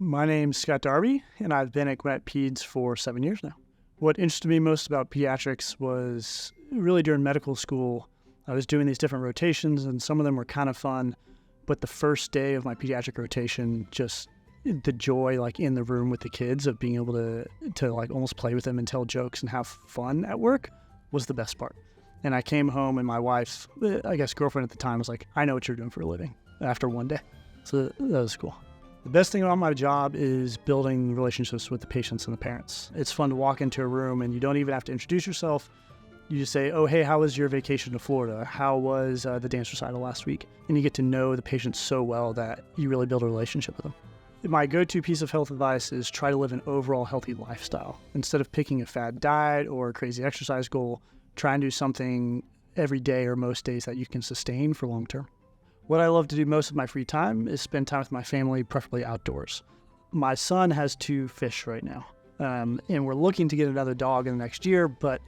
My name's Scott Darby, and I've been at Gwinnett Peds for 7 years now. What interested me most about pediatrics was really during medical school, I was doing these different rotations, and some of them were kind of fun, but the first day of my pediatric rotation, just the joy in the room with the kids of being able to almost play with them and tell jokes and have fun at work was the best part. And I came home and my wife, I guess girlfriend at the time, was like, I know what you're doing for a living after one day. So that was cool. The best thing about my job is building relationships with the patients and the parents. It's fun to walk into a room and you don't even have to introduce yourself. You just say, oh, hey, how was your vacation to Florida? How was the dance recital last week? And you get to know the patients so well that you really build a relationship with them. My go-to piece of health advice is try to live an overall healthy lifestyle. Instead of picking a fad diet or a crazy exercise goal, try and do something every day or most days that you can sustain for long term. What I love to do most of my free time is spend time with my family, preferably outdoors. My son has 2 fish right now, and we're looking to get another dog in the next year, but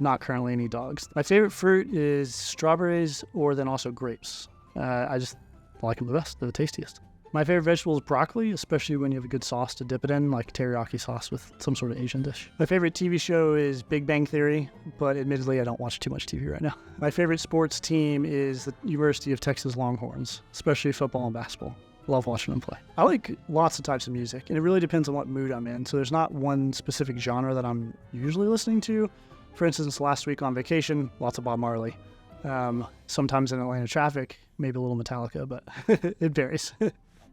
not currently any dogs. My favorite fruit is strawberries or then also grapes. I just like them the best, they're the tastiest. My favorite vegetable is broccoli, especially when you have a good sauce to dip it in, like teriyaki sauce with some sort of Asian dish. My favorite TV show is Big Bang Theory, but admittedly I don't watch too much TV right now. My favorite sports team is the University of Texas Longhorns, especially football and basketball. Love watching them play. I like lots of types of music, and it really depends on what mood I'm in. So there's not one specific genre that I'm usually listening to. For instance, last week on vacation, lots of Bob Marley. Sometimes in Atlanta traffic, maybe a little Metallica, but it varies.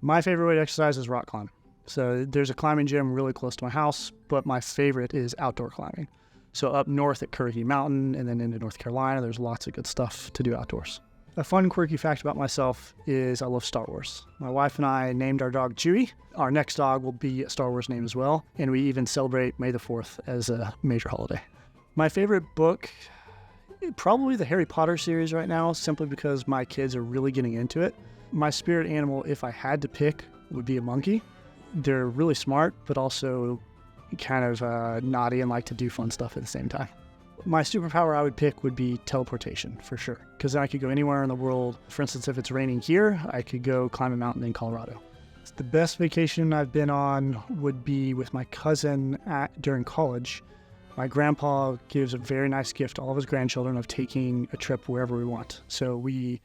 My favorite way to exercise is rock climb. So there's a climbing gym really close to my house, but my favorite is outdoor climbing. So up north at Currahee Mountain and then into North Carolina, there's lots of good stuff to do outdoors. A fun, quirky fact about myself is I love Star Wars. My wife and I named our dog Chewie. Our next dog will be a Star Wars name as well, and we even celebrate May the 4th as a major holiday. My favorite book, probably the Harry Potter series right now, simply because my kids are really getting into it. My spirit animal, if I had to pick, would be a monkey. They're really smart, but also kind of naughty and like to do fun stuff at the same time. My superpower I would pick would be teleportation, for sure, because then I could go anywhere in the world. For instance, if it's raining here, I could go climb a mountain in Colorado. The best vacation I've been on would be with my cousin during college. My grandpa gives a very nice gift to all of his grandchildren of taking a trip wherever we want. So we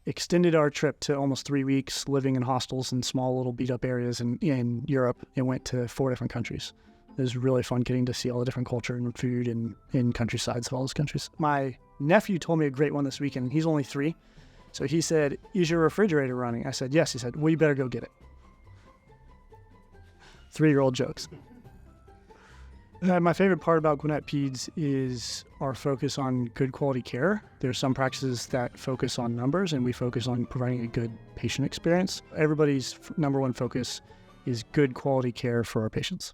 extended our trip to almost 3 weeks, living in hostels in small little beat-up areas in Europe, and went to 4 different countries. It was really fun getting to see all the different culture and food and in countrysides of all those countries. My nephew told me a great one this weekend. He's only 3. So he said, is your refrigerator running? I said, yes. He said, well, you better go get it. 3-year-old jokes. My favorite part about Gwinnett Peds is our focus on good quality care. There's some practices that focus on numbers, and we focus on providing a good patient experience. Everybody's number one focus is good quality care for our patients.